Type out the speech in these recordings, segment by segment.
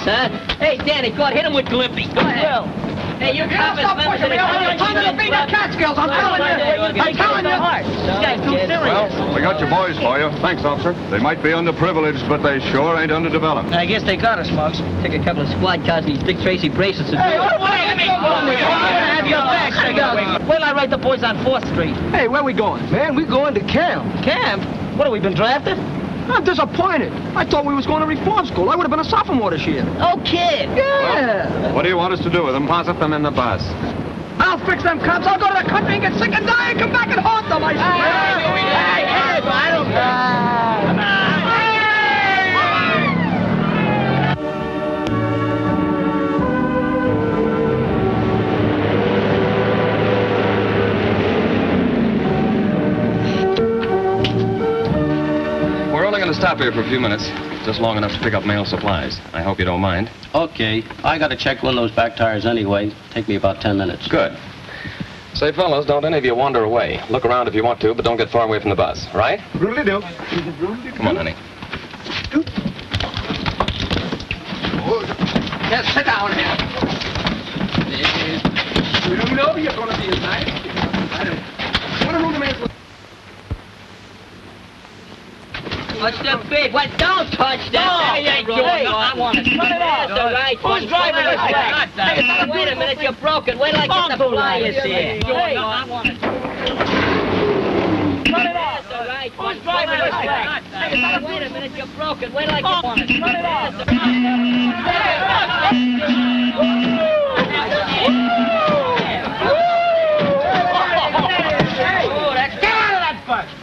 huh? Hey, Danny, go ahead, hit him with Glimpy. Go ahead. Well. Hey, you coppers, stop pushing me. I'm telling you to beat the Catskills. I'm telling you. I'm telling you. This guy's too serious. Well, we got your boys for you. Thanks, officer. They might be underprivileged, but they sure ain't underdeveloped. I guess they got us, Muggs. Take a couple of squad cars and these Dick Tracy bracelets and Hey, wait a minute. Have your backs together. Wait till I write the boys on 4th Street. Hey, where we going? Man, we going to camp. Camp? What, have we been drafted? I'm disappointed. I thought we was going to reform school. I would have been a sophomore this year. Oh, kid. Yeah. Well, what do you want us to do with them? Deposit them in the bus. I'll fix them cops. I'll go to the country and get sick and die and come back and haunt them, I swear. I don't care. We're only going to stop here for a few minutes. Just long enough to pick up mail supplies. I hope you don't mind. Okay. I got to check one of those back tires anyway. Take me about 10 minutes. Good. Say, fellas, don't any of you wander away. Look around if you want to, but don't get far away from the bus, right? Roodly-doo. Come on, honey. Yes, sit down here. You know you're going to be as nice. I don't. What a room man's... What's the big? What? Don't touch that. Hey, I want it. Run it off. That's all right. Who's driving this thing? Hey, wait a minute, you broke it. Wait till I get the flyers here. Hey, I want it. Run it off. That's all right. Who's driving this thing? Hey, wait a minute, you broke it. Wait till I get the... Run it off.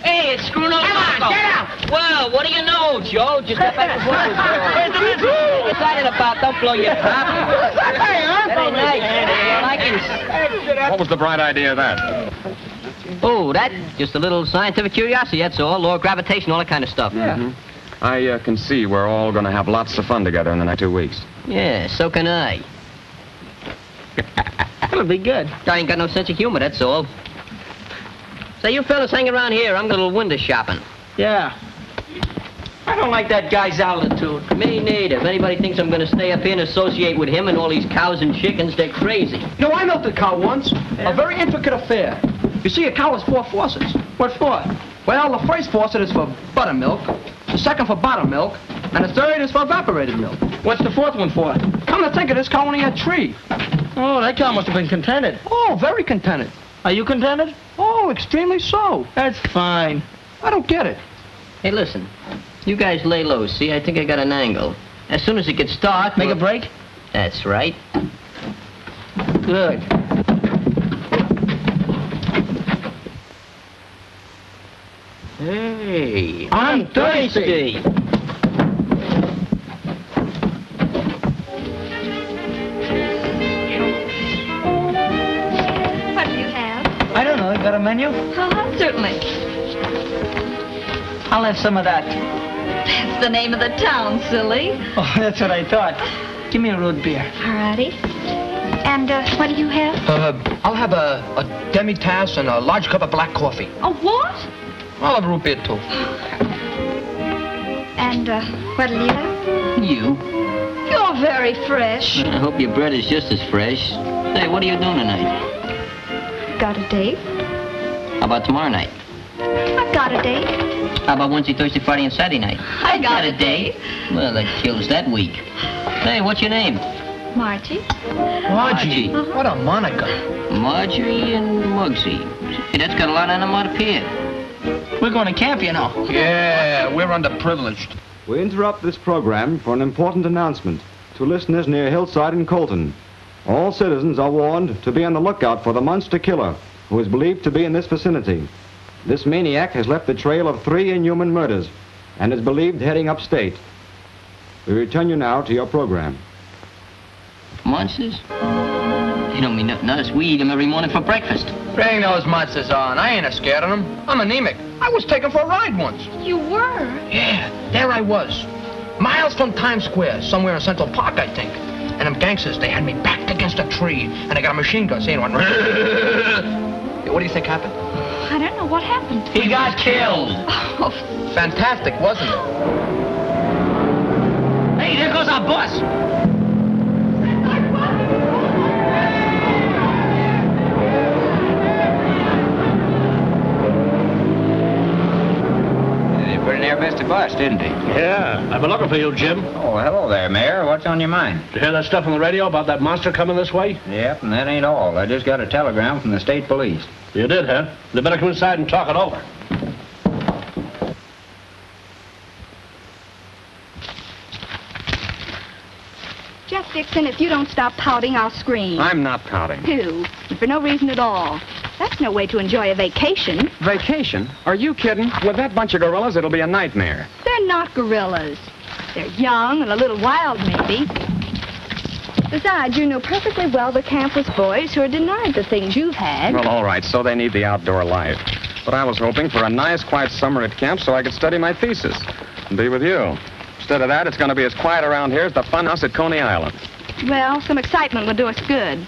Hey, it's Scruno. Come on, get out! Well, what do you know, Joe? Just got back to work. What excited about? Don't blow your top. That ain't nice. What was the bright idea of that? Oh, that? Just a little scientific curiosity, that's all. Law of gravitation, all that kind of stuff. Yeah. I can see we're all going to have lots of fun together in the next 2 weeks. Yeah, so can I. That'll be good. I ain't got no sense of humor, that's all. Say, you fellas hang around here. I'm going a little window shopping. Yeah. I don't like that guy's altitude. Me neither. If anybody thinks I'm going to stay up here and associate with him and all these cows and chickens, they're crazy. You know, I milked a cow once. A very intricate affair. You see, a cow has 4 faucets. What for? Well, the first faucet is for buttermilk, the second for buttermilk, and the third is for evaporated milk. What's the 4th one for? Come to think of this, cow only had 3. Oh, that cow must have been contented. Oh, very contented. Are you contented? Oh, extremely so. That's fine. I don't get it. Hey, listen. You guys lay low, see? I think I got an angle. As soon as it gets dark... Make a break? That's right. Good. Hey, I'm thirsty. What do you have? I don't know. You got a menu? Certainly. I'll have some of that. That's the name of the town, silly. Oh, that's what I thought. Give me a root beer. All righty. And what do you have? I'll have a demi-tasse and a large cup of black coffee. A what? I'll have a root beer, too. And what'll you have? You. You're very fresh. I hope your bread is just as fresh. Say, what are you doing tonight? Got a date? How about tomorrow night? I've got a date. How about Wednesday, Thursday, Friday, and Saturday night? I got a date. Well, that kills that week. Hey, what's your name? Margie. Margie. What a moniker. Marjorie and Muggsy. Hey, that's got a lot of onomatopoeia. We're going to camp, you know. Yeah, we're underprivileged. We interrupt this program for an important announcement to listeners near Hillside and Colton. All citizens are warned to be on the lookout for the monster killer who is believed to be in this vicinity. This maniac has left a trail of 3 inhuman murders and is believed heading upstate. We return you now to your program. Monsters? They don't mean nothing to us. We eat them every morning for breakfast. Bring those monsters on. I ain't scared of them. I'm anemic. I was taken for a ride once. You were? Yeah, there I was. Miles from Times Square, somewhere in Central Park, I think. And them gangsters, they had me backed against a tree, and they got a machine gun saying, one. What do you think happened? I don't know what happened. He got killed. Oh, Fantastic, wasn't it? Hey, there goes our bus. a bus, didn't he? Yeah, I've been looking for you, Jim. Oh, hello there, Mayor. What's on your mind? Did you hear that stuff on the radio about that monster coming this way? Yep, and that ain't all. I just got a telegram from the state police. You did, huh? They better come inside and talk it over. Jeff Dixon, if you don't stop pouting, I'll scream. I'm not pouting. Who? And for no reason at all. That's no way to enjoy a vacation. Vacation? Are you kidding? With that bunch of gorillas, it'll be a nightmare. They're not gorillas. They're young and a little wild, maybe. Besides, you know perfectly well the camp was boys who are denied the things you've had. Well, all right, so they need the outdoor life. But I was hoping for a nice, quiet summer at camp so I could study my thesis and be with you. Instead of that, it's going to be as quiet around here as the funhouse at Coney Island. Well, some excitement would do us good.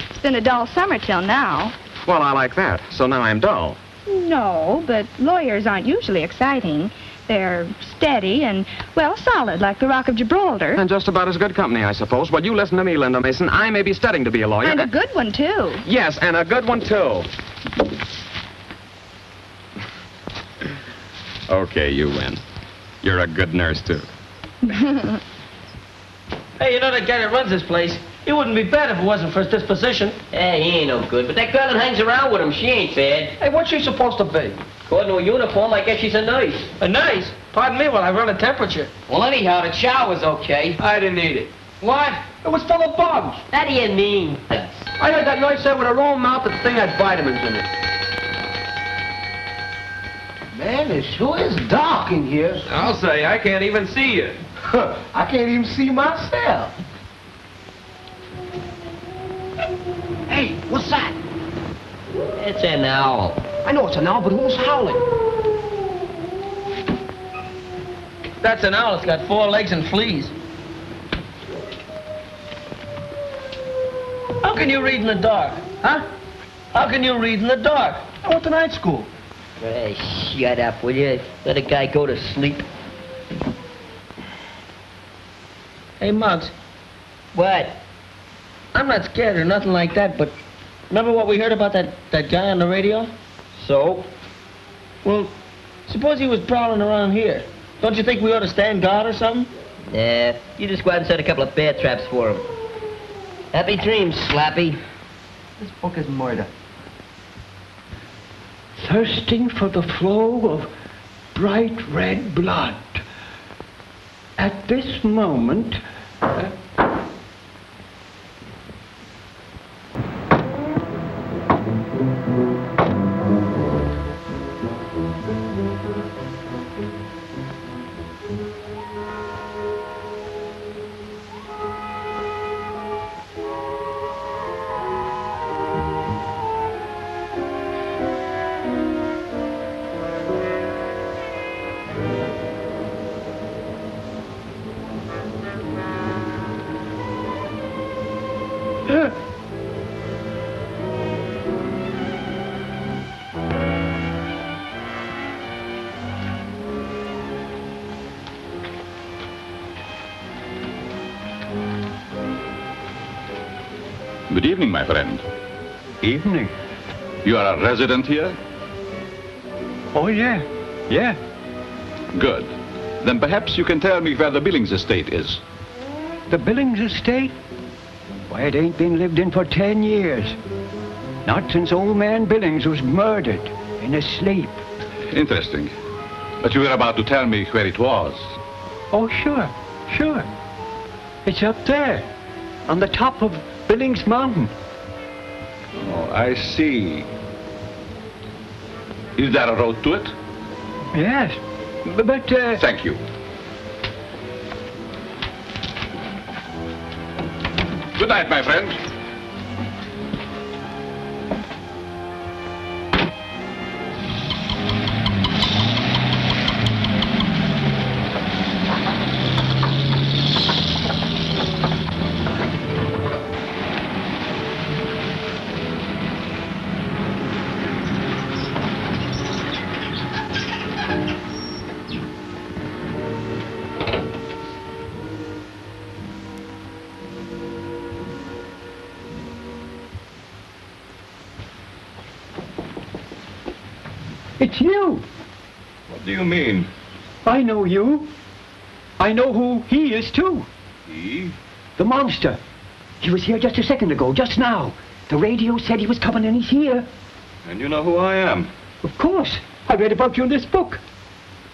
It's been a dull summer till now. Well, I like that. So now I'm dull. No, but lawyers aren't usually exciting. They're steady and, well, solid, like the Rock of Gibraltar. And just about as good company, I suppose. Well, you listen to me, Linda Mason. I may be studying to be a lawyer. And a good one, too. Yes, and a good one, too. Okay, you win. You're a good nurse, too. Hey, you know that guy that runs this place? He wouldn't be bad if it wasn't for his disposition. Hey, he ain't no good, but that girl that hangs around with him, she ain't bad. Hey, what's she supposed to be? According to a uniform, I guess she's a nurse. A nurse? Pardon me while I run a temperature. Well, anyhow, the shower's okay. I didn't eat it. What? It was full of bugs. That do you mean? I heard that nurse say with her own mouth that the thing had vitamins in it. Man, it sure is dark in here. I'll say, I can't even see you. I can't even see myself. Hey, what's that? It's an owl. I know it's an owl, but who's howling? That's an owl. It's got 4 legs and fleas. How can you read in the dark? Huh? How can you read in the dark? I went to night school. Hey, shut up, will you? Let a guy go to sleep. Hey, Muggs. What? I'm not scared or nothing like that, but remember what we heard about that guy on the radio? So? Well, suppose he was prowling around here. Don't you think we ought to stand guard or something? Nah, you just go out and set a couple of bear traps for him. Happy dreams, Slappy. This book is murder. Thirsting for the flow of bright red blood. At this moment, Good evening, my friend. evening. You are a resident here? Oh, yeah. Good. Then perhaps you can tell me where the Billings estate is. The Billings estate? Why, it ain't been lived in for 10 years. Not since old man Billings was murdered in his sleep. Interesting. But you were about to tell me where it was. Oh, sure. It's up there, on the top of Billings Mountain. Oh, I see. Is there a road to it? Yes, but, Thank you. Good night, my friend. it's you. What do you mean? I know you. I know who he is, too. He? The monster. He was here just a second ago, just now. The radio said he was coming and he's here. And you know who I am? Of course. I read about you in this book.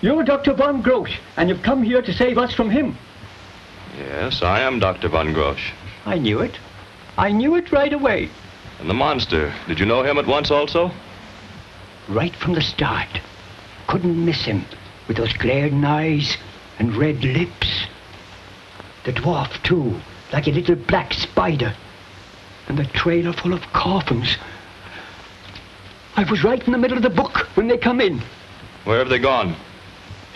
You're Dr. Von Grosch, and you've come here to save us from him. Yes, I am Dr. Von Grosch. I knew it. I knew it right away. And the monster, did you know him at once also? Right from the start. Couldn't miss him, with those glaring eyes and red lips. The dwarf, too, like a little black spider. And the trailer full of coffins. I was right in the middle of the book when they come in. Where have they gone?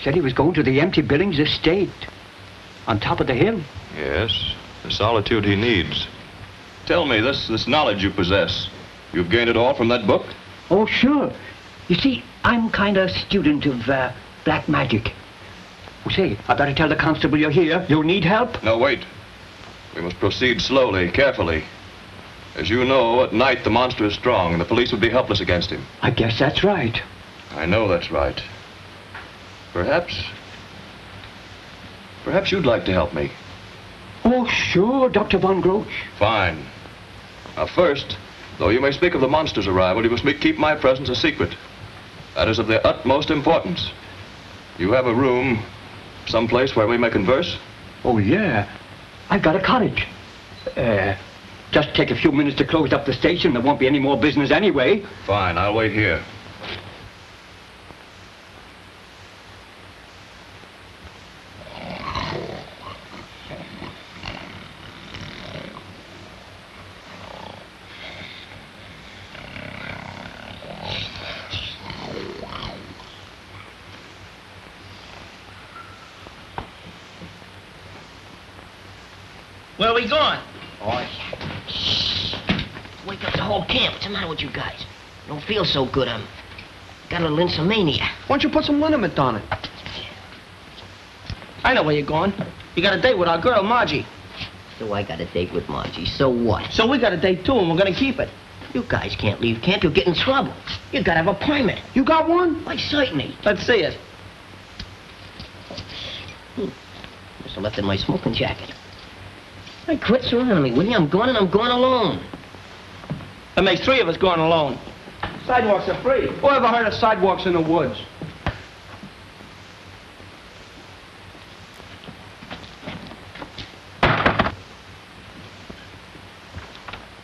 Said he was going to the empty Billings estate. On top of the hill. Yes, the solitude he needs. Tell me, this knowledge you possess, you've gained it all from that book? Oh, sure. You see, I'm kind of a student of black magic. Oh, say, I better tell the constable you're here. You'll need help? No, wait. We must proceed slowly, carefully. As you know, at night the monster is strong, and the police would be helpless against him. I guess that's right. I know that's right. Perhaps you'd like to help me. Oh, sure, Dr. Von Grosch. Fine. Now, first, though you may speak of the monster's arrival, you must keep my presence a secret. That is of the utmost importance. You have a room, someplace where we may converse? Oh, yeah. I've got a cottage. Just take a few minutes to close up the station. There won't be any more business anyway. Fine, I'll wait here. Where are we going? Oh, wake up the whole camp. What's the matter with you guys? I don't feel so good. Got a little insomnia. Why don't you put some liniment on it? I know where you're going. You got a date with our girl, Margie. So I got a date with Margie. So what? So we got a date, too, and we're gonna keep it. You guys can't leave camp. You'll get in trouble. You gotta have a permit. You got one? Why, certainly. Let's see it. Must have left it in my smoking jacket. Hey, quit surrounding me, will you? I'm going, and I'm going alone. That makes 3 of us going alone. Sidewalks are free. Who ever heard of sidewalks in the woods?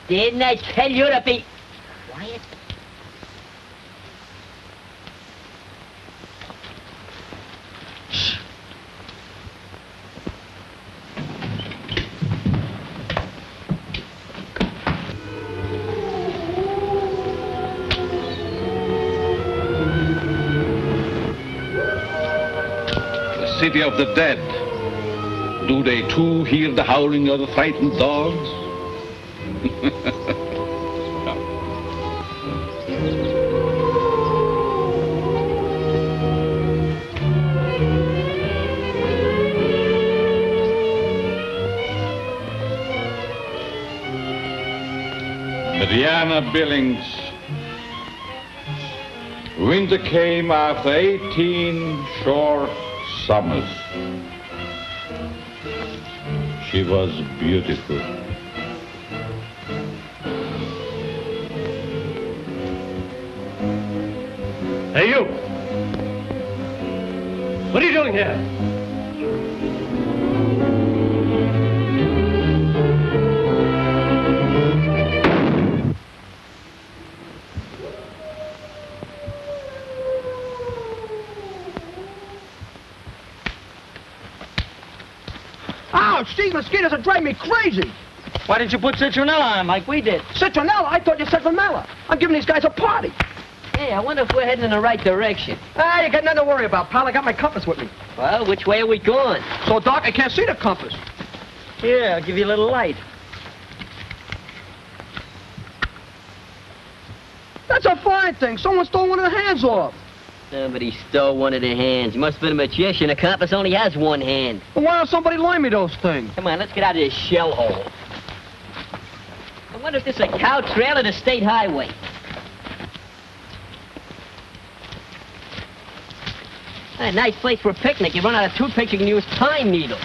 Didn't I tell you to be quiet? City of the dead. Do they too hear the howling of the frightened dogs? Mariana Billings. Winter came after 18 short summers. She was beautiful. Hey, you! What are you doing here? Ouch, these mosquitoes are driving me crazy. Why didn't you put citronella on like we did? Citronella? I thought you said vanilla. I'm giving these guys a party. Hey, I wonder if we're heading in the right direction. Ah, you got nothing to worry about, pal. I got my compass with me. Well, which way are we going? So dark I can't see the compass. Here, I'll give you a little light. That's a fine thing. Someone stole one of the hands off. Somebody stole one of the hands. Must have been a magician. A compass only has one hand. Well, why don't somebody loan me those things? Come on, let's get out of this shell hole. I wonder if this is a cow trail or the state highway. A nice place for a picnic. You run out of toothpicks, you can use pine needles.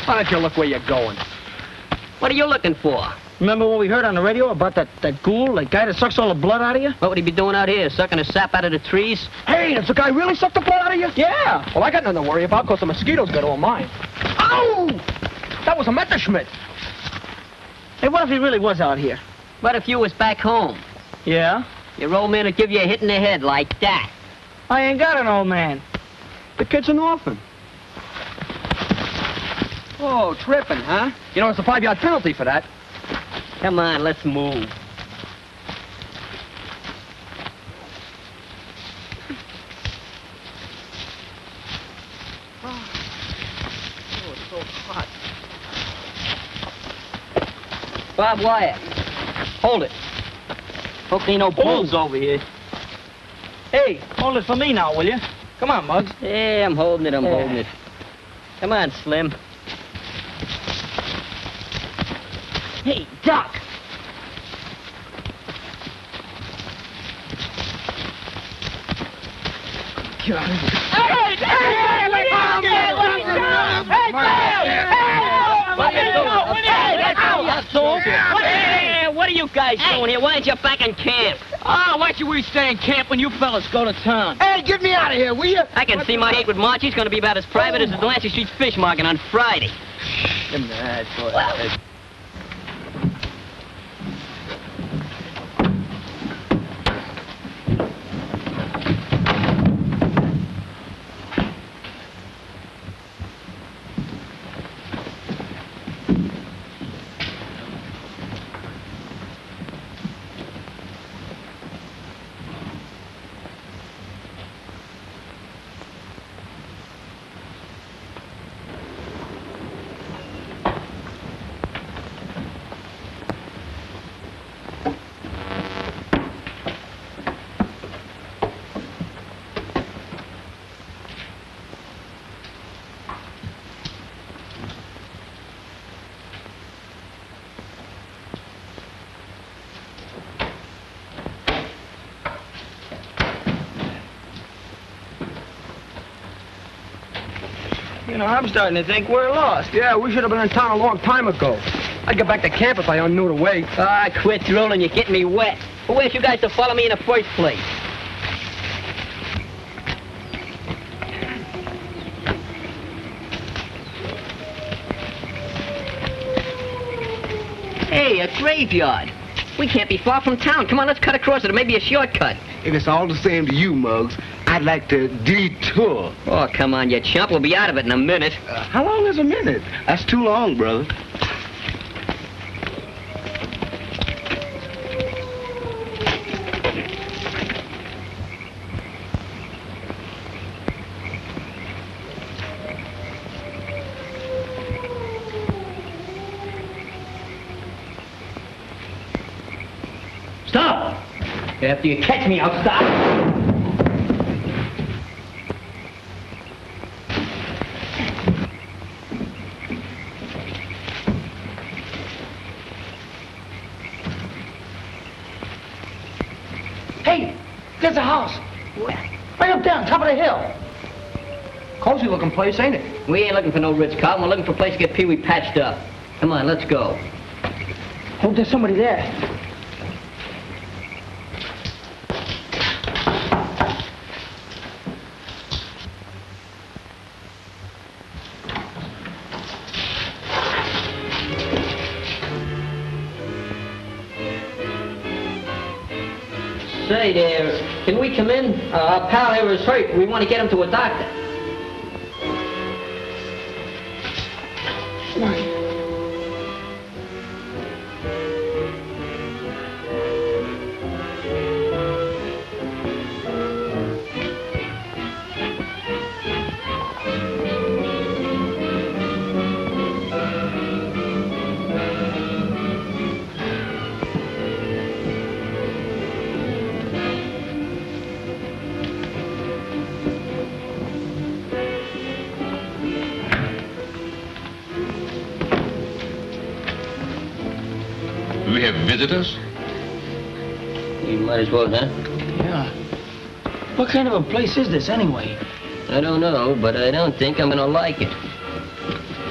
Why don't you look where you're going? What are you looking for? Remember what we heard on the radio about that ghoul, that guy that sucks all the blood out of you? What would he be doing out here, sucking the sap out of the trees? Hey, does the guy really suck the blood out of you? Yeah. Well, I got nothing to worry about because the mosquitoes got all mine. Ow! That was a Messerschmitt. Hey, what if he really was out here? What if you was back home? Yeah? Your old man would give you a hit in the head like that. I ain't got an old man. The kid's an orphan. Oh, tripping, huh? You know, it's a 5-yard penalty for that. Come on, let's move. Oh, it's so hot. Bob Wyatt, hold it. Hope there ain't no bulls over here. Hey, hold it for me now, will you? Come on, Muggs. Yeah, I'm holding it, I'm holding it. Come on, Slim. Hey, Doc. What are you guys doing here? Why aren't you back in camp? Oh, why should we stay in camp when you fellas go to town? Hey, get me out of here, will you? I can see my date with Margie's going to be about as private as the Delancey Street fish market on Friday. Give me that, boy. Well, You know, I'm starting to think we're lost. Yeah, we should have been in town a long time ago. I'd get back to camp if I knew the way. Ah, quit drooling. You're getting me wet. Who asked you guys to follow me in the first place? Hey, a graveyard. We can't be far from town. Come on, let's cut across it. It may be a shortcut. If it's all the same to you, Muggs, I'd like to detour. Oh, come on, you chump. We'll be out of it in a minute. How long is a minute? That's too long, brother. Stop! After you catch me, I'll stop. Hey, there's a house. Where? Right up there on top of the hill. Cozy looking place, ain't it? We ain't looking for no Ritz-Carlton. We're looking for a place to get Peewee patched up. Come on, let's go. Oh, there's somebody there. Say there, can we come in? Our pal here is hurt. We want to get him to a doctor. We have visitors? You might as well, huh? Yeah. What kind of a place is this, anyway? I don't know, but I don't think I'm gonna like it.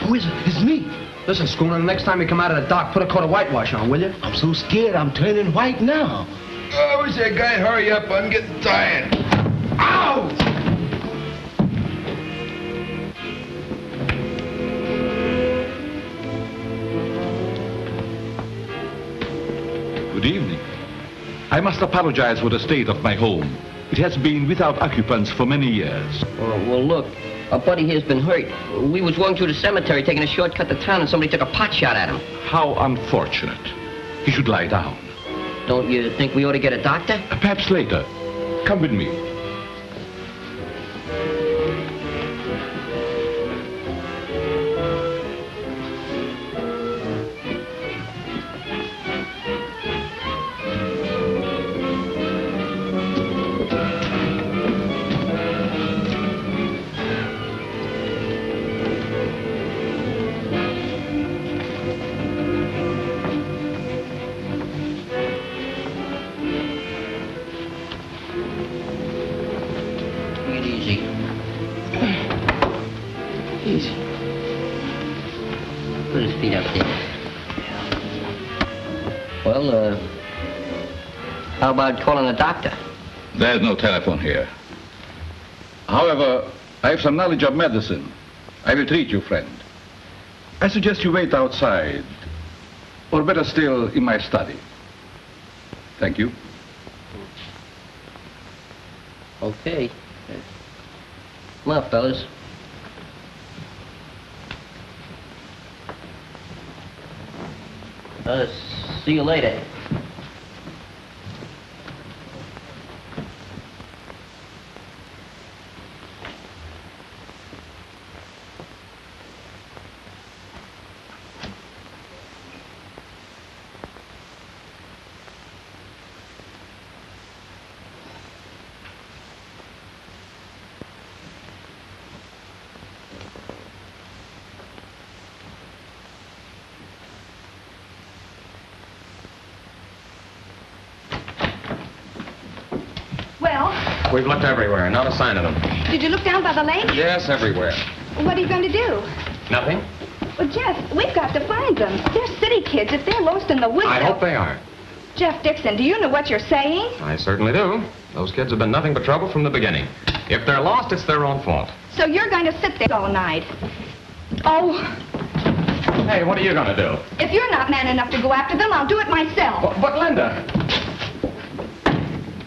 Who is it? It's me. Listen, Scruno, the next time you come out of the dock, put a coat of whitewash on, will you? I'm so scared I'm turning white now. I wish that guy'd hurry up. I'm getting tired. Ow! Good evening. I must apologize for the state of my home. It has been without occupants for many years. Well, look, our buddy here's been hurt. We was going through the cemetery taking a shortcut to town and somebody took a pot shot at him. How unfortunate. He should lie down. Don't you think we ought to get a doctor? Perhaps later. Come with me. How about calling a doctor? There's no telephone here. However, I have some knowledge of medicine. I will treat you, friend. I suggest you wait outside, or better still, in my study. Thank you. Okay. Come on, fellas. See you later. We've looked everywhere, not a sign of them. Did you look down by the lake? Yes, everywhere. What are you going to do? Nothing? Well, Jeff, we've got to find them. They're city kids. If they're lost in the woods... I hope they are. Jeff Dixon, do you know what you're saying? I certainly do. Those kids have been nothing but trouble from the beginning. If they're lost, it's their own fault. So you're going to sit there all night? Oh... Hey, what are you going to do? If you're not man enough to go after them, I'll do it myself. But Linda...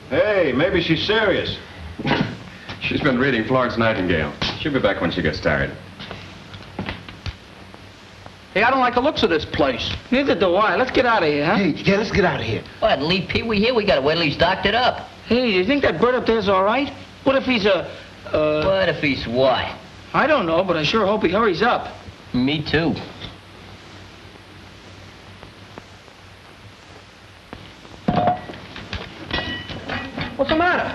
Hey, maybe she's serious. She's been reading Florence Nightingale. She'll be back when she gets tired. Hey, I don't like the looks of this place. Neither do I. Let's get out of here, huh? Hey, yeah, let's get out of here. What, leave Peewee here? We gotta wait till he's doctored up. Hey, do you think that bird up there's all right? What if he's What if he's what? I don't know, but I sure hope he hurries up. Me too. What's the matter?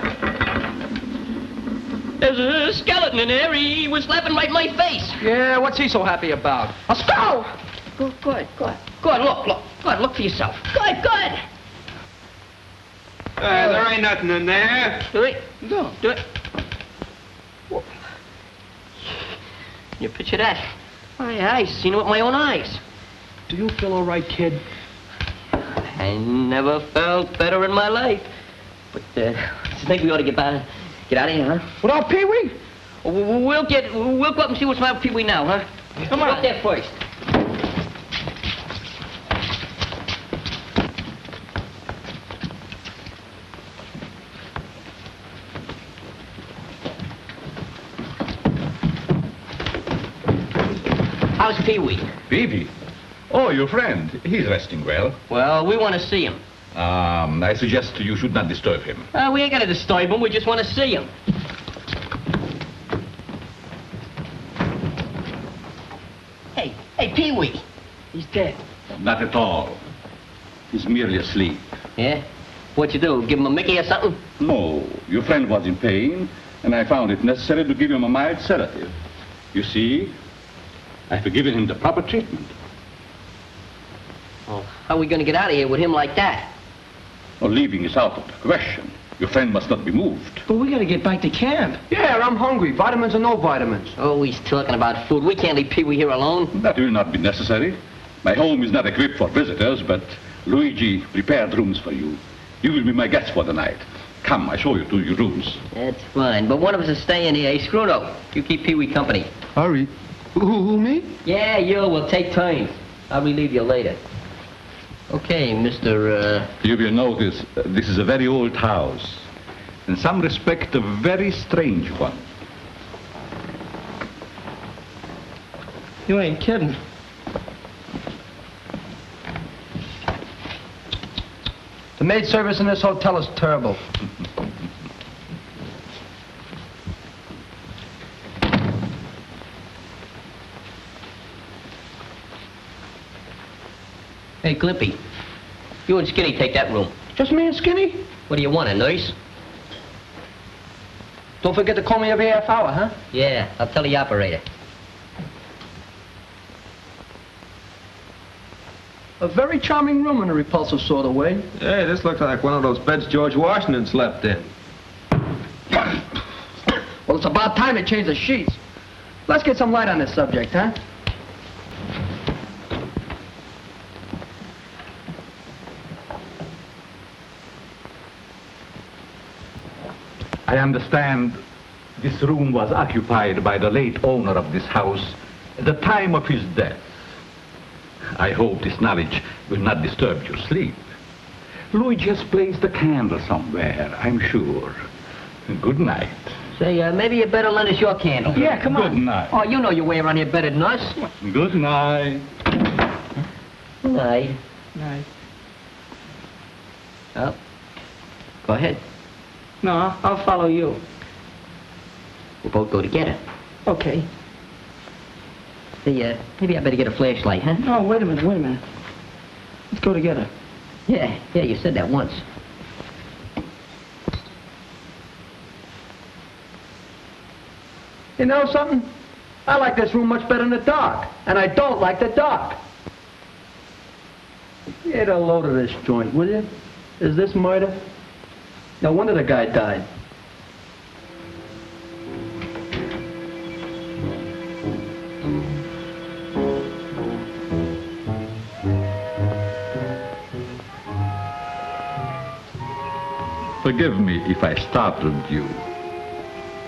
There's a skeleton in there. He was laughing right in my face. Yeah, what's he so happy about? A skull! Good. Look for yourself. Good. There ain't nothing in there. Do it. Do it. Whoa. You picture that? I seen it with my own eyes. Do you feel all right, kid? I never felt better in my life. But, I think we ought to get out of here, huh? Without Peewee? We'll go up and see what's wrong with Peewee now, huh? Come on. Up there first. How's Peewee? Peewee? Oh, your friend. He's resting well. Well, we want to see him. I suggest you should not disturb him. We ain't gonna disturb him. We just want to see him. Hey, Peewee. He's dead. Not at all. He's merely asleep. Yeah? What'd you do? Give him a Mickey or something? No, your friend was in pain, and I found it necessary to give him a mild sedative. You see, I've given him the proper treatment. Well, how are we gonna get out of here with him like that? Well, leaving is out of the question. Your friend must not be moved. But we gotta get back to camp. Yeah, I'm hungry. Vitamins or no vitamins. Oh, he's talking about food. We can't leave Peewee here alone. That will not be necessary. My home is not equipped for visitors, but Luigi prepared rooms for you. You will be my guest for the night. Come, I show you to your rooms. That's fine, but one of us is staying here. Hey, Scruno, you keep Peewee company. Hurry. Who, me? Yeah, you. We'll take turns. I'll relieve you later. Okay, Mr. You will notice this is a very old house. In some respect, a very strange one. You ain't kidding. The maid service in this hotel is terrible. Hey, Glimpy, you and Skinny take that room. Just me and Skinny? What do you want, a nurse? Don't forget to call me every half hour, huh? Yeah, I'll tell the operator. A very charming room in a repulsive sort of way. Hey, this looks like one of those beds George Washington slept in. Well, it's about time they change the sheets. Let's get some light on this subject, huh? I understand this room was occupied by the late owner of this house at the time of his death. I hope this knowledge will not disturb your sleep. Luigi has placed a candle somewhere, I'm sure. Good night. Say, maybe you better lend us your candle. Yeah, come on. Good night. Oh, you know your way around here better than us. Good night. Good night. Night. Oh, go ahead. No, I'll follow you. We'll both go together. Okay. Say, maybe I better get a flashlight, huh? No, wait a minute. Let's go together. Yeah, you said that once. You know something? I like this room much better in the dark. And I don't like the dark. Get a load of this joint, will you? Is this murder? No wonder the guy died. Forgive me if I startled you.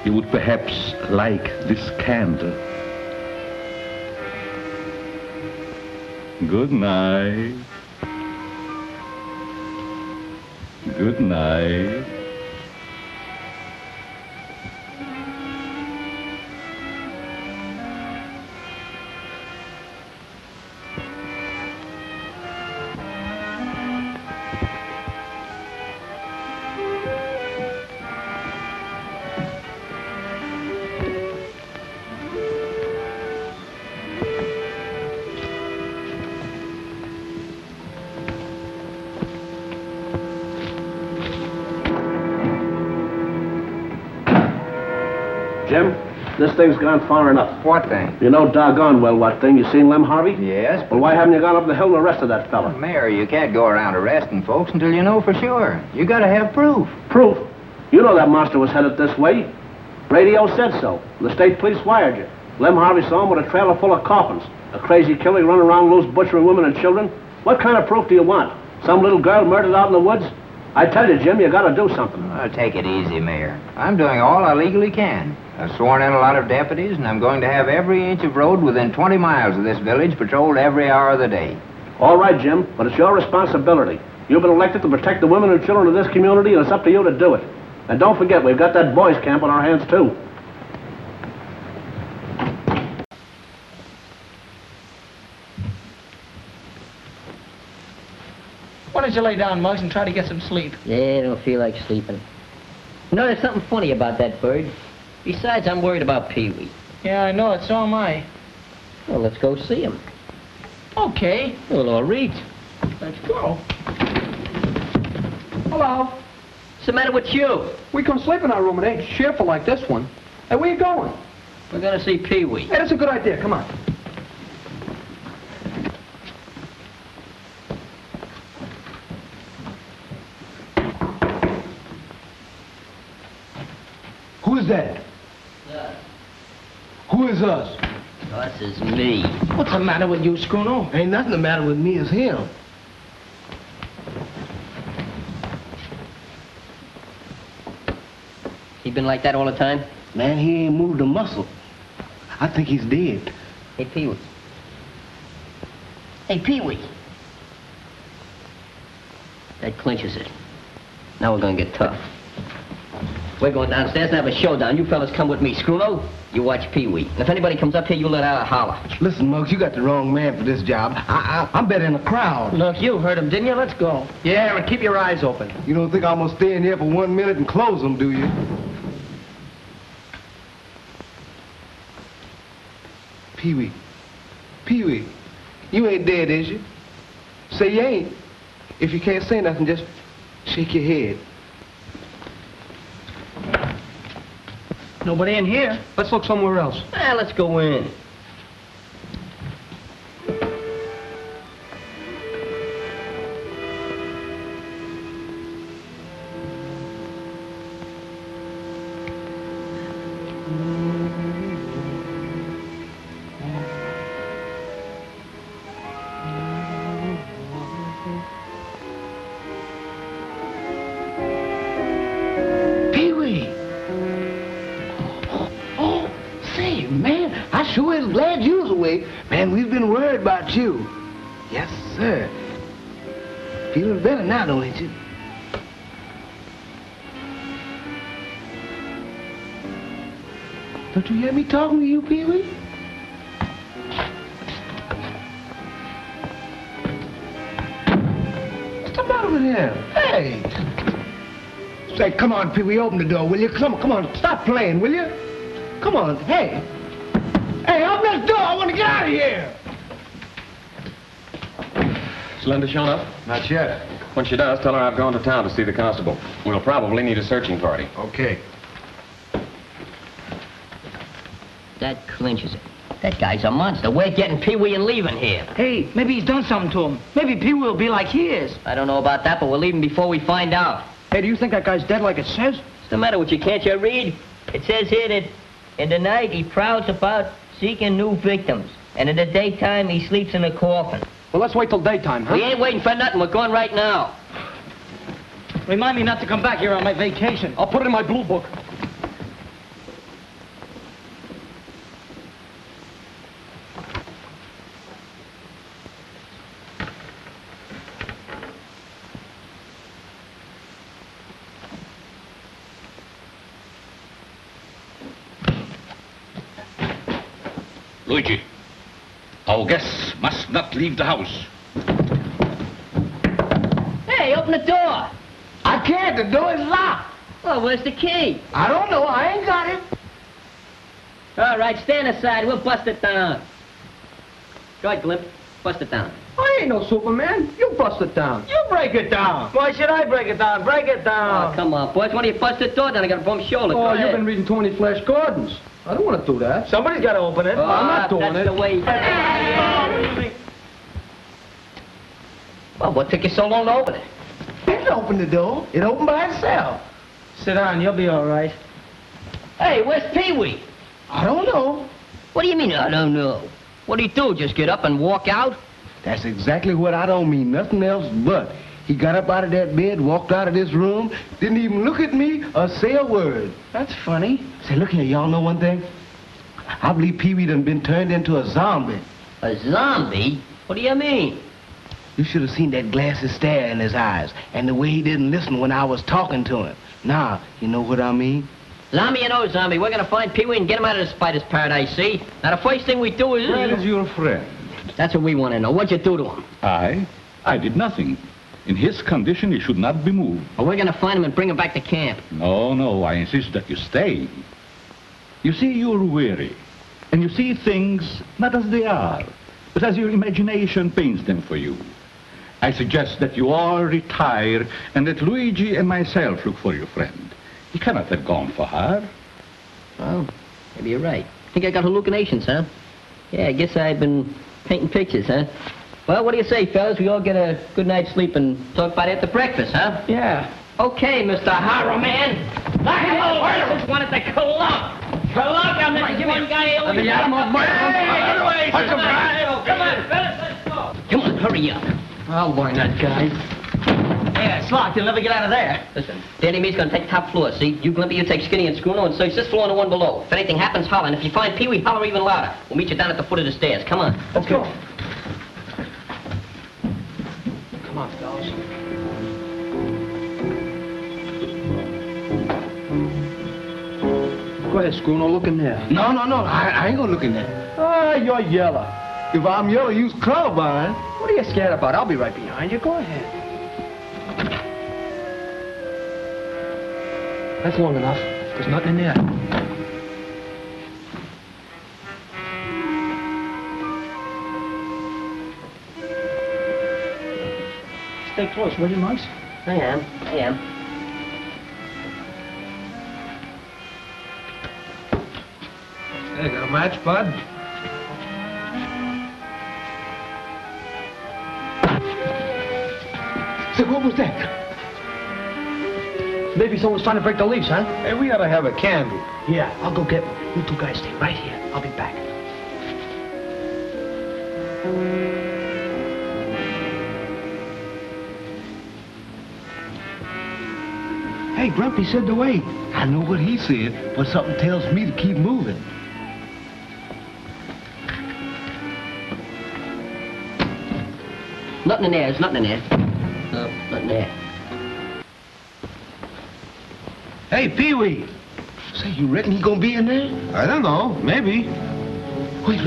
You would perhaps like this candle. Good night. Good night. Jim, this thing's gone far enough. What thing? You know doggone well what thing. You seen Lem Harvey? Yes. Well, why haven't you gone up the hill and arrested that fella? Mayor, you can't go around arresting folks until you know for sure. You gotta have proof. Proof? You know that monster was headed this way. Radio said so. The state police wired you. Lem Harvey saw him with a trailer full of coffins. A crazy killer running around loose butchering women and children. What kind of proof do you want? Some little girl murdered out in the woods? I tell you, Jim, you gotta do something. Oh, take it easy, Mayor. I'm doing all I legally can. I've sworn in a lot of deputies, and I'm going to have every inch of road within 20 miles of this village patrolled every hour of the day. All right, Jim, but it's your responsibility. You've been elected to protect the women and children of this community, and it's up to you to do it. And don't forget, we've got that boys' camp on our hands, too. Why don't you lay down, Muggs, and try to get some sleep? Yeah, I don't feel like sleeping. You know, there's something funny about that bird. Besides, I'm worried about Peewee. Yeah, I know it. So am I. Well, let's go see him. Okay. Well, all right. Let's go. Hello. What's the matter with you? We can sleep in our room. It ain't cheerful like this one. Hey, where you going? We're gonna see Peewee. Hey, that's a good idea. Come on. Who's that? Who is us? Us is me. What's the matter with you, Scruno? Ain't nothing the matter with me, it's him. He been like that all the time? Man, he ain't moved a muscle. I think he's dead. Hey, Peewee. Hey, Peewee. That clinches it. Now we're gonna get tough. We're going downstairs and have a showdown. You fellas come with me. Scruno, you watch Peewee. And if anybody comes up here, you let out a holler. Listen, Muggs, you got the wrong man for this job. I'm better in a crowd. Look, you heard him, didn't you? Let's go. Yeah, and keep your eyes open. You don't think I'm gonna stay in here for 1 minute and close them, do you? Peewee. Peewee, you ain't dead, is you? Say you ain't. If you can't say nothing, just shake your head. Nobody in here. Let's look somewhere else. Let's go in. Sure is glad you was awake. Man, we've been worried about you. Yes, sir. Feeling better now, don't you? Don't you hear me talking to you, Peewee? What's the matter with him? Hey! Say, come on, Peewee, open the door, will you? Come on, stop playing, will you? Come on, hey! Hey, open this door! I want to get out of here! Has Linda shown up? Not yet. When she does, tell her I've gone to town to see the constable. We'll probably need a searching party. Okay. That clinches it. That guy's a monster. We're getting Peewee and leaving here. Hey, maybe he's done something to him. Maybe Peewee will be like he is. I don't know about that, but we're leaving before we find out. Hey, do you think that guy's dead like it says? What's the matter with you? Can't you read? It says here that in the night he prowls about seeking new victims. And in the daytime he sleeps in a coffin. Well, let's wait till daytime, huh? We ain't waiting for nothing. We're going right now. Remind me not to come back here on my vacation. I'll put it in my blue book. Luigi, our guests must not leave the house. Hey, open the door. I can't. The door is locked. Well, where's the key? I don't know. I ain't got it. All right, stand aside. We'll bust it down. Go ahead, Glimpy. Bust it down. I ain't no Superman. You bust it down. You break it down. Why should I break it down? Break it down. Oh, come on, boys. Why don't you bust the door down? I got a bum shoulder. Oh, you've been reading too many Flash Gordons. I don't want to do that. Somebody's got to open it. Oh, I'm not doing that's it. the way. Well, what took you so long to open it? You can open the door. It opened by itself. Sit down. You'll be all right. Hey, where's Peewee? I don't know. What do you mean, I don't know? What do you do, just get up and walk out? That's exactly what I don't mean. Nothing else but. He got up out of that bed, walked out of this room, didn't even look at me or say a word. That's funny. Say, look here, y'all know one thing? I believe Peewee done been turned into a zombie. A zombie? What do you mean? You should have seen that glassy stare in his eyes and the way he didn't listen when I was talking to him. Now, you know what I mean? Zombie or no zombie, we're gonna find Peewee and get him out of the spider's paradise, see? Now, the first thing we do is... Where is your friend? That's what we want to know. What'd you do to him? I did nothing. In his condition, he should not be moved. Well, we're gonna find him and bring him back to camp. No, I insist that you stay. You see, you're weary, and you see things not as they are, but as your imagination paints them for you. I suggest that you all retire and that Luigi and myself look for your friend. He cannot have gone for her. Well, maybe you're right. Think I got hallucinations, huh? Yeah, I guess I've been painting pictures, huh? Well, what do you say, fellas? We all get a good night's sleep and talk about it after breakfast, huh? Yeah. Okay, Mr. Horror Man. Knock him over. Just wanted to club. I'm the one guy over here. Come on, fellas, let's go. Come on, hurry up. I'll warn that guy. Yeah, it's locked. He'll never get out of there. Listen, Danny Me's gonna take top floor, see? You, Glimpy, you take Skinny and Scruno and search this floor and the one below. If anything happens, holler. And if you find Peewee, holler even louder. We'll meet you down at the foot of the stairs. Come on. Let's go. Come on, fellas. Go ahead, Scruno, look in there. No. I ain't gonna look in there. Ah, you're yellow. If I'm yellow, you's colorblind. What are you scared about? I'll be right behind you. Go ahead. That's long enough. There's nothing in there. Stay close, will you, Monks? I am. Hey, got a match, bud? Say, what was that? Maybe someone's trying to break the leash, huh? Hey, we ought to have a candle. Yeah, I'll go get one. You two guys stay right here. I'll be back. Hey, Grumpy said to wait. I know what he said, but something tells me to keep moving. Nothing in there. There's nothing in there. Nothing there. Hey, Peewee. Say, you reckon he gonna be in there? I don't know. Maybe. Wait.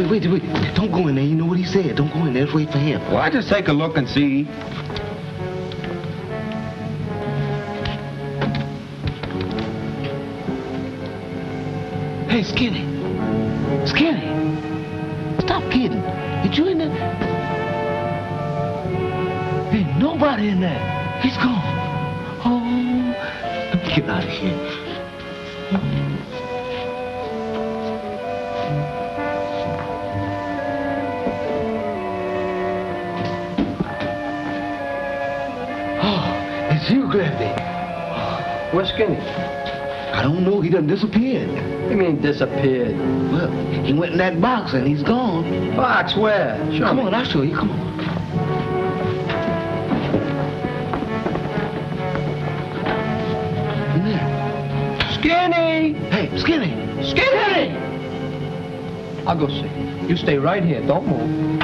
Don't go in there. You know what he said. Don't go in there. Let's wait for him. Well, I just take a look and see. Hey, Skinny. Stop kidding. Ain't you in there? Ain't nobody in there. He's gone. Oh, let me get out of here. Oh, it's you, Glimpy. Where's Skinny? I don't know. He done disappeared. What do you mean disappeared? Well, he went in that box and he's gone. Box where? Show Come me. on, I'll show you. Come on. In there. Skinny! Hey, Skinny! Skinny! I'll go see. You stay right here. Don't move.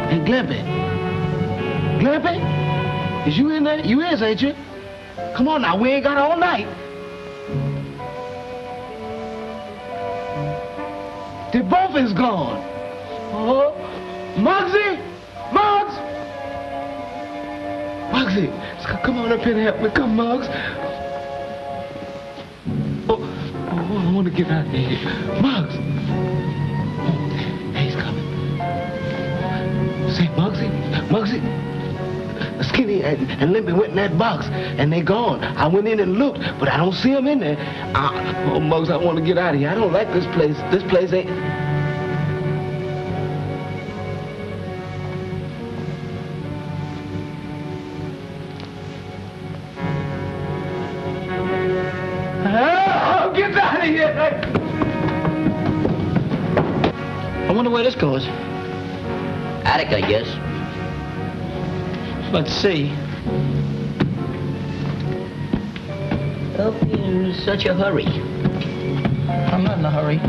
Hey, Glimpy. Glimpy? Is you in there? You is, ain't you? Come on now, we ain't got all night. They both is gone. Oh, Muggsy! Muggs! Muggsy, come on up here and help me. Come, Muggs. Oh, I want to get out of here. Muggs! Hey, he's coming. Say, Muggsy. Skinny and Limpy went in that box, and they gone. I went in and looked, but I don't see them in there. Oh, Muggs, I want to get out of here. I don't like this place. This place ain't... Oh, get out of here! I wonder where this goes. Attic, I guess. Let's see. Don't be in such a hurry. I'm not in a hurry.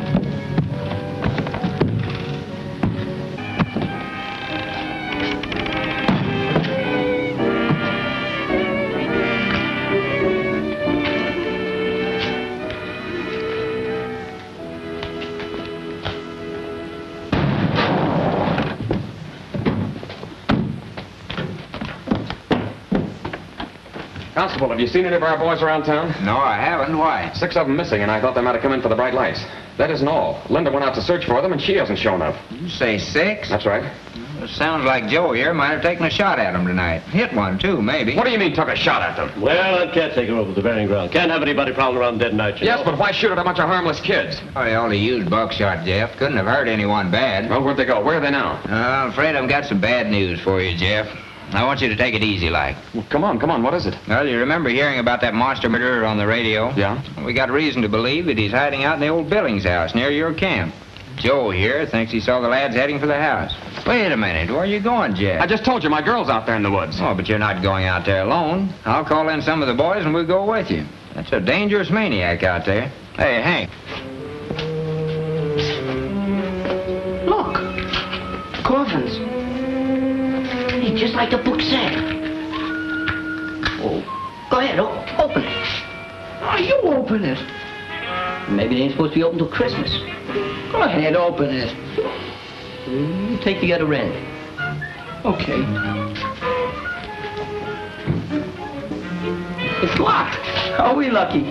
Constable, have you seen any of our boys around town? No, I haven't. Why? 6 of them missing, and I thought they might have come in for the bright lights. That isn't all. Linda went out to search for them, and she hasn't shown up. You say 6? That's right. It sounds like Joe here might have taken a shot at them tonight. Hit one, too, maybe. What do you mean, took a shot at them? Well, I'm caretaker over the burying ground. Can't have anybody prowling around dead night, you Yes, know. but why shoot at a bunch of harmless kids? Oh, they only used buckshot, Jeff. Couldn't have hurt anyone bad. Well, where'd they go? Where are they now? I'm afraid I've got some bad news for you, Jeff. I want you to take it easy, like. Well, come on, what is it? Well, you remember hearing about that monster murderer on the radio? Yeah? We got reason to believe that he's hiding out in the old Billings house near your camp. Joe here thinks he saw the lads heading for the house. Wait a minute, where are you going, Jack? I just told you, my girl's out there in the woods. Oh, but you're not going out there alone. I'll call in some of the boys and we'll go with you. That's a dangerous maniac out there. Hey, Hank. Look. Coffins. Hey, just like the book said. Oh, go ahead, open it. Oh, you open it. Maybe they ain't supposed to be open till Christmas. Go ahead, open it. You take the other end. Okay. It's locked. Are we lucky?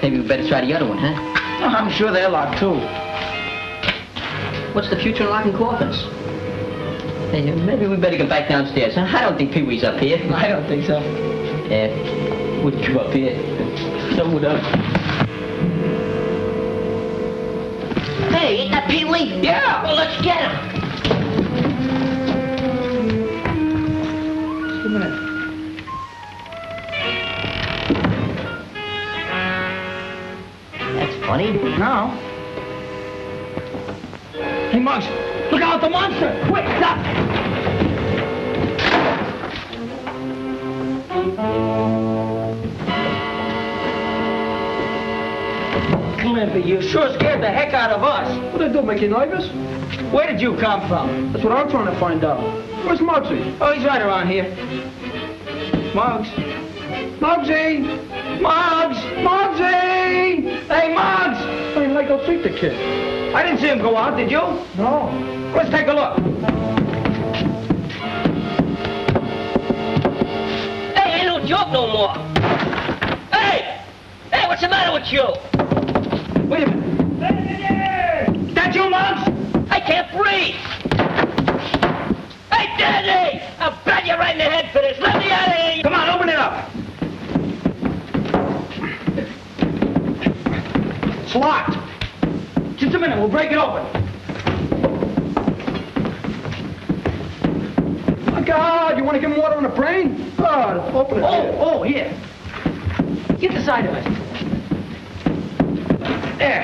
Maybe we better try the other one, huh? Oh, I'm sure they're locked, too. What's the future in locking coffins? Hey, maybe we better go back downstairs, huh? I don't think Pee-wee's up here. I don't think so. Yeah, wouldn't come up here. So would I. Hey, ain't that Pee-wee? Yeah! Well, let's get him. Just a minute. That's funny. No. Hey, Muggs, look out, the monster! Quick, stop! Glimpy, you sure scared the heck out of us. What did I do, make you nervous? Where did you come from? That's what I'm trying to find out. Where's Muggsy? Oh, he's right around here. Muggs. Muggsy! Muggs! Muggsy! Hey, Muggs! I ain't like to speak to kid. I didn't see him go out, did you? No. Let's take a look. Hey, ain't no joke no more. Hey! Hey, what's the matter with you? Wait a minute. That you, Muggs? I can't breathe. Hey, Daddy! I'll bat you right in the head for this. Let me out of here! Come on, open it up. It's locked. Just a minute, we'll break it open. My God, you want to give him water on the brain? God, open it. Oh, here. Get the side of it. There.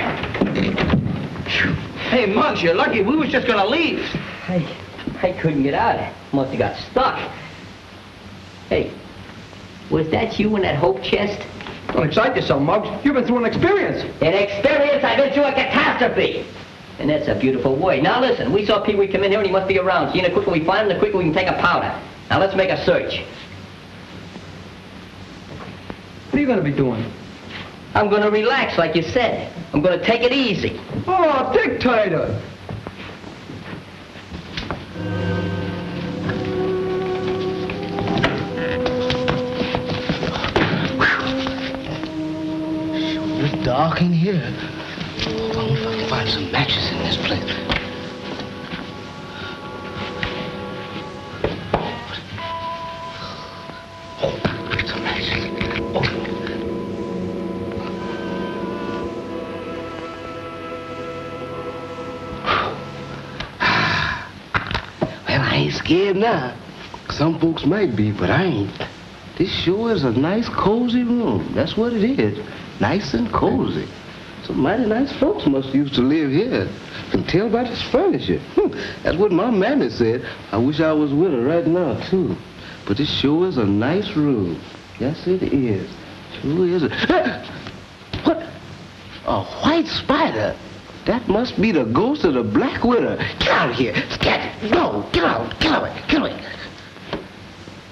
Hey, Muggs, you're lucky. We was just gonna leave. I couldn't get out. Must have got stuck. Hey, was that you in that hope chest? Don't excite yourself, Muggs. You've been through an experience. An experience? I've been through a catastrophe. And that's a beautiful word. Now listen, we saw Pee-wee come in here and he must be around. See, and the quicker we find him, the quicker we can take a powder. Now let's make a search. What are you going to be doing? I'm going to relax, like you said. I'm going to take it easy. Oh, dictator. It's dark in here. Oh, I wonder if I can find some matches in this place. Oh, some matches. Oh. Well, I ain't scared now. Some folks might be, but I ain't. This sure is a nice, cozy room. That's what it is. Nice and cozy. Some mighty nice folks must used to live here. Can tell by this furniture. That's what my mammy said. I wish I was with her right now, too. But this sure is a nice room. Yes, it is. Sure is. What? A white spider? That must be the ghost of the Black Widow. Get out of here. Scat. No, get out. Get away. Get away.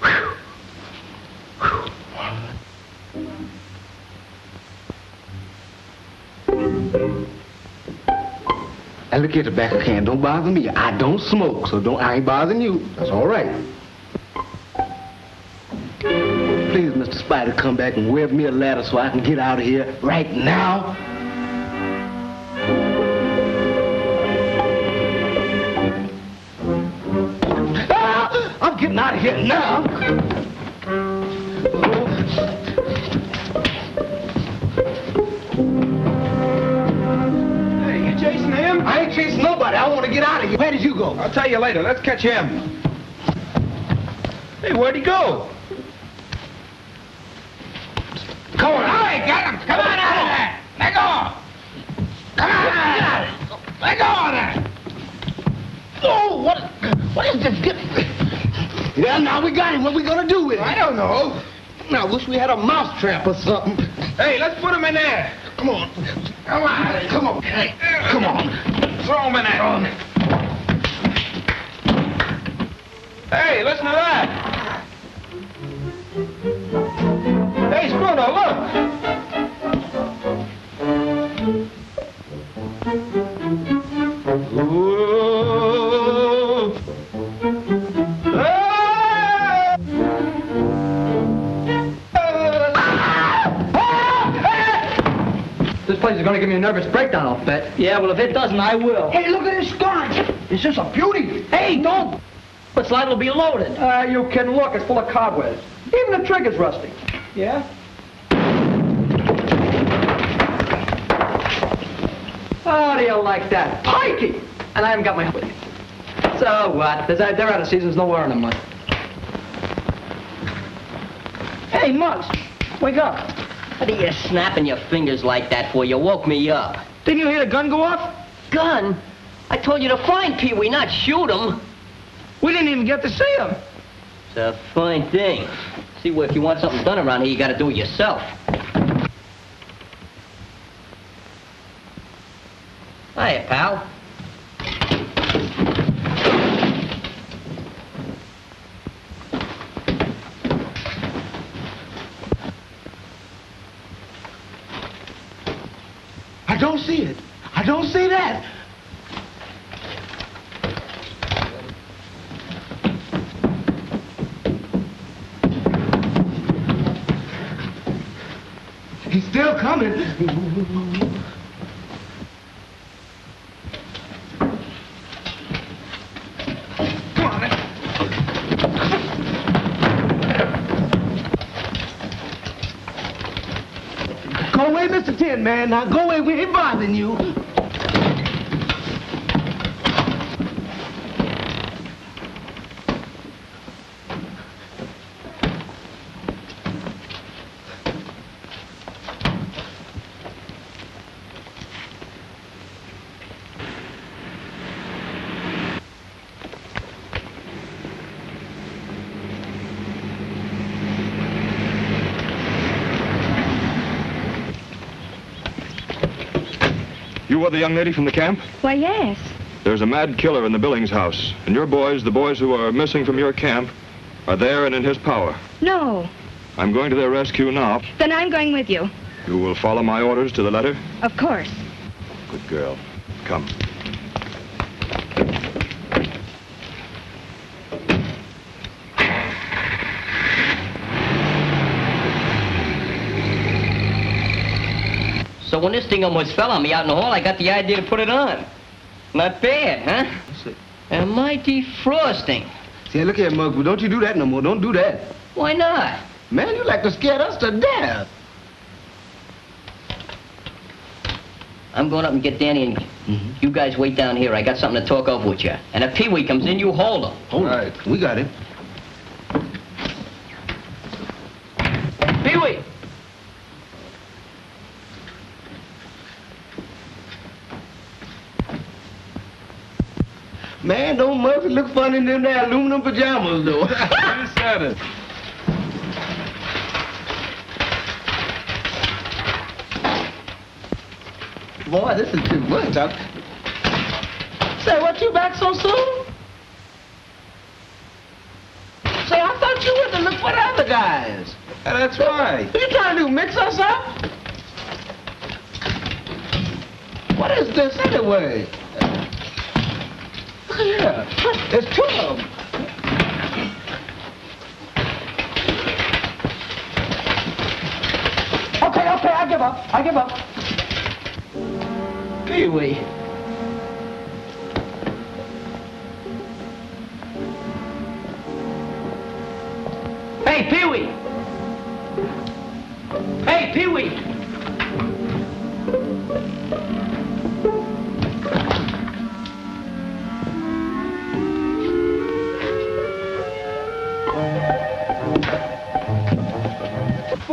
Whew. Whew. Now look at the back of the can. Don't bother me. I don't smoke, so I ain't bothering you. That's all right. Please, Mr. Spider, come back and wave me a ladder so I can get out of here right now. Ah, I'm getting out of here now. Chasing him? I ain't chasing nobody. I want to get out of here. Where did you go? I'll tell you later. Let's catch him. Hey, where'd he go? Come on. All right, got him. Come on out of there. Let go. Come on out of there. Let go of that. Oh, what is this? Yeah, now we got him. What we gonna do with him? I don't know. I wish we had a mouse trap or something. Hey, let's put him in there. Come on. Come on. Come on. Hey, come on. Throw him in there. Hey, listen to that. Hey, Scruno, look. Ooh. This place is gonna give me a nervous breakdown, I'll bet. Yeah, well, if it doesn't, I will. Hey, look at this scarf. Is this a beauty? Hey, don't! It's liable to be loaded. You can look, it's full of cobwebs. Even the trigger's rusty. Yeah? How do you like that? Pikey! And I haven't got my... So what? They're out of season, there's no wearing them much. Hey, Muggs, wake up. What are you snapping your fingers like that for? You woke me up. Didn't you hear the gun go off? Gun? I told you to find Peewee, not shoot him. We didn't even get to see him. It's a fine thing. See, well, if you want something done around here, you gotta do it yourself. Hiya, pal. I don't see it. I don't see that. He's still coming. Come on. Go away, Mr. Tin Man. Now go away. We ain't bothering you. You were the young lady from the camp? Why, yes. There's a mad killer in the Billings house. And your boys, the boys who are missing from your camp, are there and in his power. No. I'm going to their rescue now. Then I'm going with you. You will follow my orders to the letter? Of course. Good girl. Come. So when this thing almost fell on me out in the hall, I got the idea to put it on. Not bad, huh? A mighty frosting. See, look here, Muggs, but don't you do that no more. Don't do that. Why not? Man, you like to scare us to death. I'm going up and get Danny and you guys wait down here. I got something to talk over with you. And if Peewee comes in, you hold him. Hold right. We got it. Peewee! Man, don't Murphy look funny in them there aluminum pajamas, though. You said it. Boy, this is too much. Say, what, you back so soon? Say, I thought you went to look for the other guys. That's right. What you trying to do, mix us up? What is this anyway? Look here. There's two of them. Okay, I give up. I give up. Peewee. Hey, Peewee! Hey, Peewee!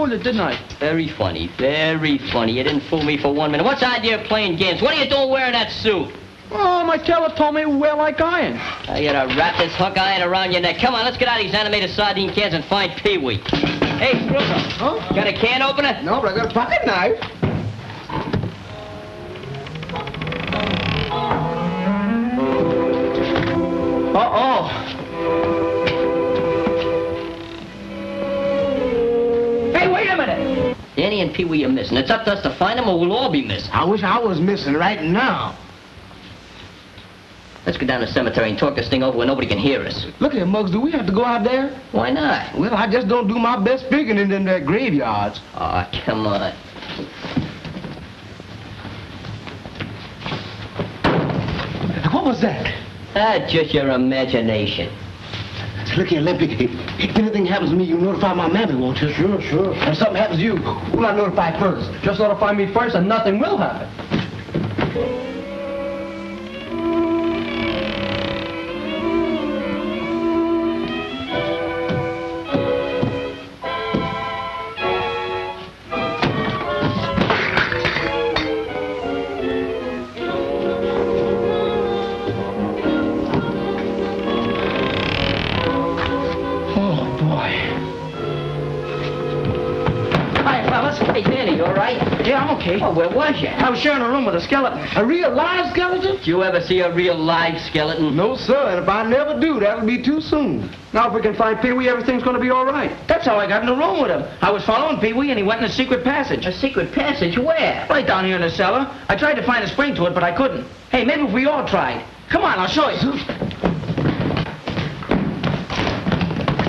fooled you, didn't I? Very funny, very funny. You didn't fool me for 1 minute. What's the idea of playing games? What are you doing wearing that suit? Oh, my tailor told me wear like iron. I gotta wrap this hook iron around your neck. Come on, let's get out of these animated sardine cans and find Peewee. Hey, Scruno. Huh? Got a can opener? No, but I got a pocket knife. Uh-oh. Hey, wait a minute. Danny and Peewee are missing. It's up to us to find them or we'll all be missing. I wish I was missing right now. Let's go down to the cemetery and talk this thing over where nobody can hear us. Look here, Muggs, do we have to go out there? Why not? Well, I just don't do my best figuring in them graveyards. Aw, come on. What was that? That's just your imagination. Look here, Limpy. If anything happens to me, you notify my mammy, won't you? Sure, sure. And if something happens to you, who'll I notify first? Just notify me first and nothing will happen. Hey, Danny, you all right? Yeah, I'm okay. Oh, where was you? I was sharing a room with a skeleton. A real live skeleton? Did you ever see a real live skeleton? No, sir, and if I never do, that'll be too soon. Now, if we can find Peewee, everything's going to be all right. That's how I got in the room with him. I was following Peewee, and he went in a secret passage. A secret passage? Where? Right down here in the cellar. I tried to find a spring to it, but I couldn't. Hey, maybe if we all tried. Come on, I'll show you.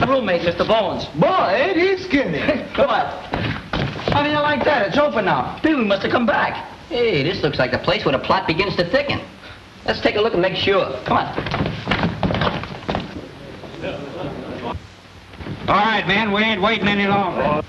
Roommate, Mr. Bones. Boy, ain't he skinny? Come on. How do you like that? It's open now. Peewee must have come back. Hey, this looks like the place where the plot begins to thicken. Let's take a look and make sure. Come on. All right, man, we ain't waiting any longer.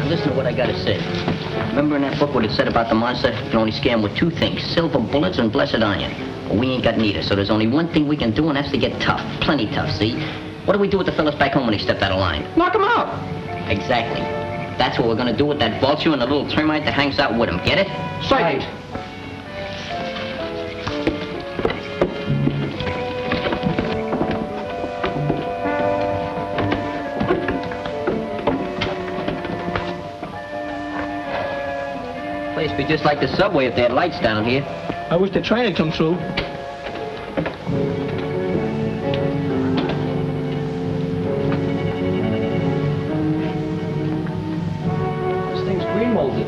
Listen to what I gotta say. Remember in that book what it said about the monster? You can only scare him with two things, silver bullets and blessed iron. Well, we ain't got neither, so there's only one thing we can do, and that's to get tough. Plenty tough, see? What do we do with the fellas back home when he stepped out of line? Knock him out. Exactly. That's what we're gonna do with that vulture and the little termite that hangs out with him. Get it? Sight. Place be just like the subway if they had lights down here. I wish the train had come through. This thing's green molded.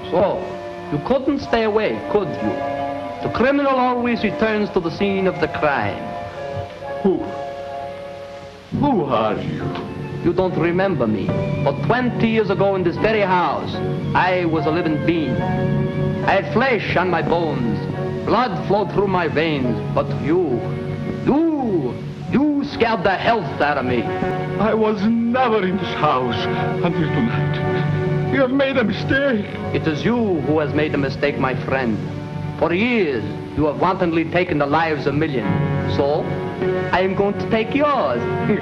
So, you couldn't stay away, could you? The criminal always returns to the scene of the crime. Who are you? You don't remember me, but 20 years ago in this very house, I was a living being. I had flesh on my bones, blood flowed through my veins, but you scared the health out of me. I was never in this house until tonight. You have made a mistake. It is you who has made a mistake, my friend. For years, you have wantonly taken the lives of millions. So, I am going to take yours. No!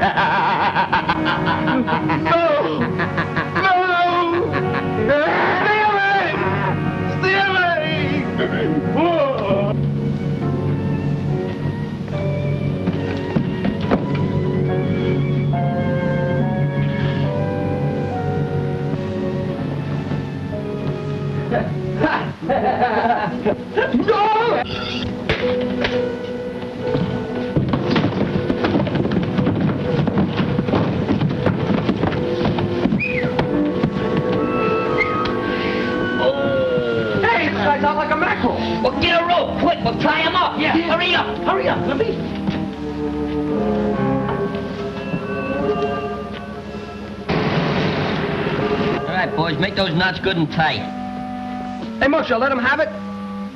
Stay away! Whoa! No! guy's out like a mackerel. Well, get a rope, quick. We'll tie him up. Yeah. Hurry up. Hurry up, Glimpy. All right, boys, make those knots good and tight. Hey, Musha, let him have it.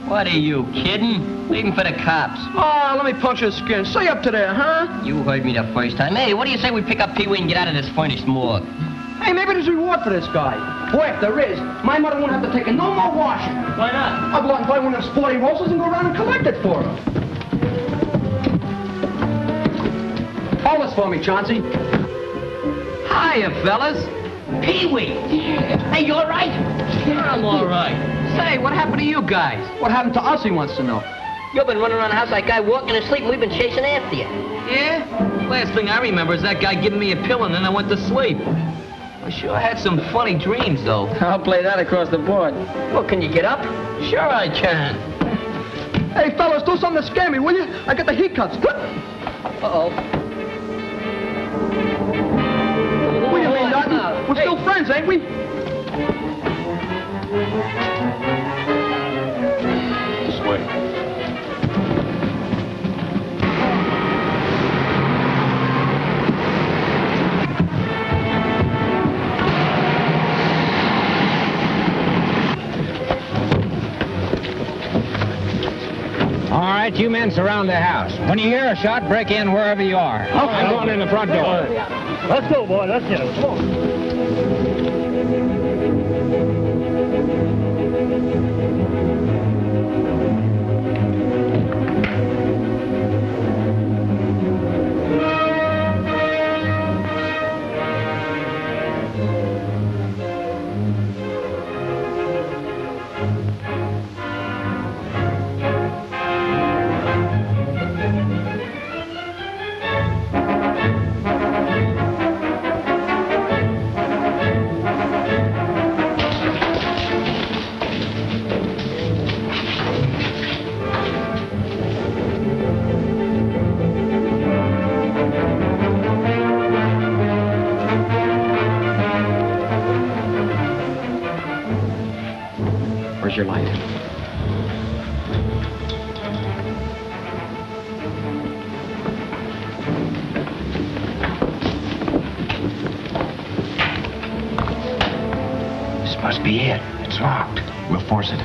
What are you, kidding? Leave him for the cops. Oh, let me punch his skin. Stay up to there, huh? You heard me the first time. Hey, what do you say we pick up Peewee and get out of this furnished morgue? Hey, maybe there's a reward for this guy. Boy, if there is, my mother won't have to take in no more washing. Why not? I'll go out and buy one of those sporty roses and go around and collect it for her. Hold this for me, Chauncey. Hiya, fellas. Peewee. Yeah. Hey, you all right? Yeah, I'm all right. Say, what happened to you guys? What happened to us, he wants to know. You've been running around the house like a guy walking asleep, and we've been chasing after you. Yeah? Last thing I remember is that guy giving me a pill and then I went to sleep. I sure had some funny dreams, though. I'll play that across the board. Well, can you get up? Sure I can. Hey, fellas, do something to scare me, will you? I got the heat cuts. Uh-oh. What do you mean, nothing? We're still friends, ain't we? This way. All right, you men surround the house. When you hear a shot, break in wherever you are. I'm going in the front door. Let's go, boy. Let's get it. Come on. Where's your light? This must be it. It's locked. We'll force it.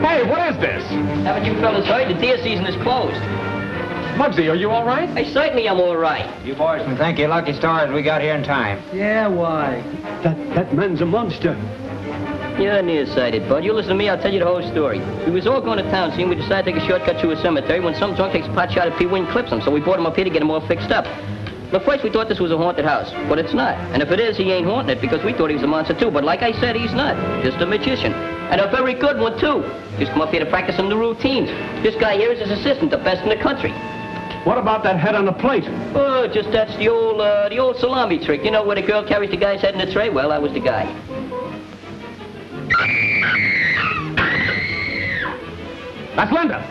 Hey, what is this? Haven't you fellas heard? The deer season is closed. Muggsy, are you all right? Hey, certainly I'm all right. You boys can thank your lucky stars we got here in time. Yeah, why? That man's a monster. You're nearsighted, bud. You listen to me, I'll tell you the whole story. We was all going to town, see, and we decided to take a shortcut through a cemetery when some drunk takes a pot shot at Peewee and clips him, so we brought him up here to get him all fixed up. At first, we thought this was a haunted house, but it's not. And if it is, he ain't haunting it, because we thought he was a monster, too. But like I said, he's not. Just a magician. And a very good one, too. Just come up here to practice some new routines. This guy here is his assistant, the best in the country. What about that head on the plate? Oh, just that's the old salami trick. You know, where the girl carries the guy's head in the tray? Well, I was the guy. That's Linda.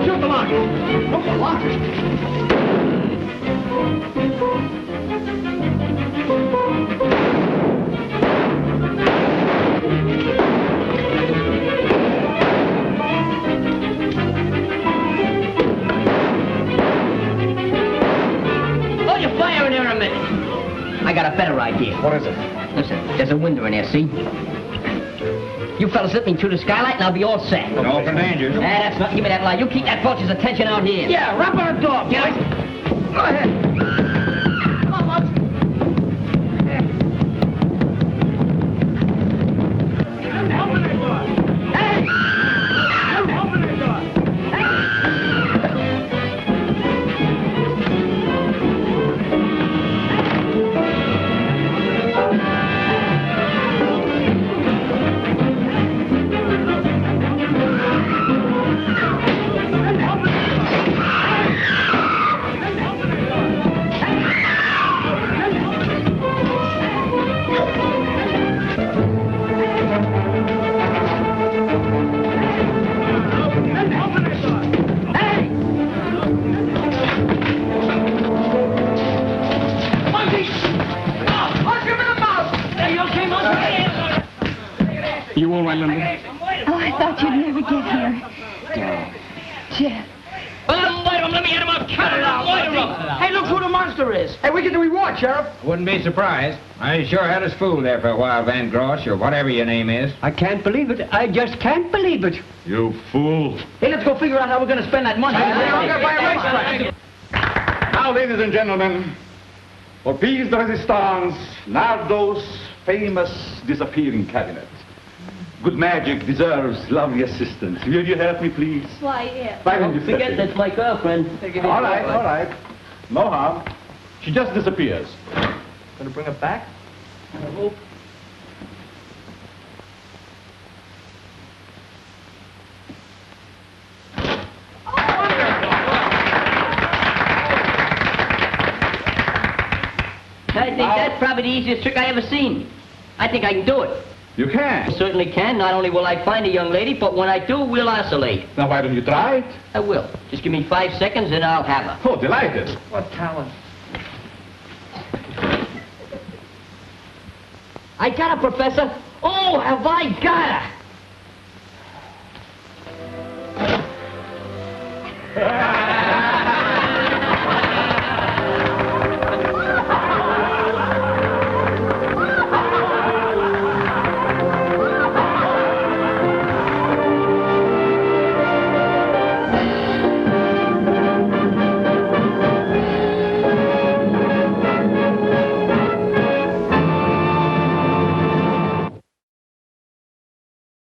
Shoot the lock. Look the lock. Hold your fire in there a minute. I got a better idea. What is it? Listen, there's a window in there, see? You fellas let me through the skylight and I'll be all set. No for danger. That's nothing. Give me that light. You keep that vulture's attention out here. Yeah, rap on the door, Get boys. up. Go ahead. Come on, Muggs. Open that door. Hey! Open that door. Oh, I thought you'd never get here. Jeff. Let me get him up. Hey, look who the monster is. Hey, we get the reward, Sheriff. Wouldn't be surprised. I sure had us fooled there for a while, Van Gross, or whatever your name is. I can't believe it. I just can't believe it. You fool. Hey, let's go figure out how we're going to spend that money. Now, ladies and gentlemen, for piece de resistance, Nardo's famous disappearing cabinet. Good magic deserves lovely assistance. Will you help me, please? Why, yes. Don't forget, that's my girlfriend. All right. No harm. She just disappears. Gonna bring her back? I hope. I think that's probably the easiest trick I ever seen. I think I can do it. You can. I certainly can. Not only will I find a young lady, but when I do, we'll oscillate. Now, why don't you try it? I will. Just give me 5 seconds and I'll have her. Oh, delighted. What talent. I got her, Professor. Oh, have I got her?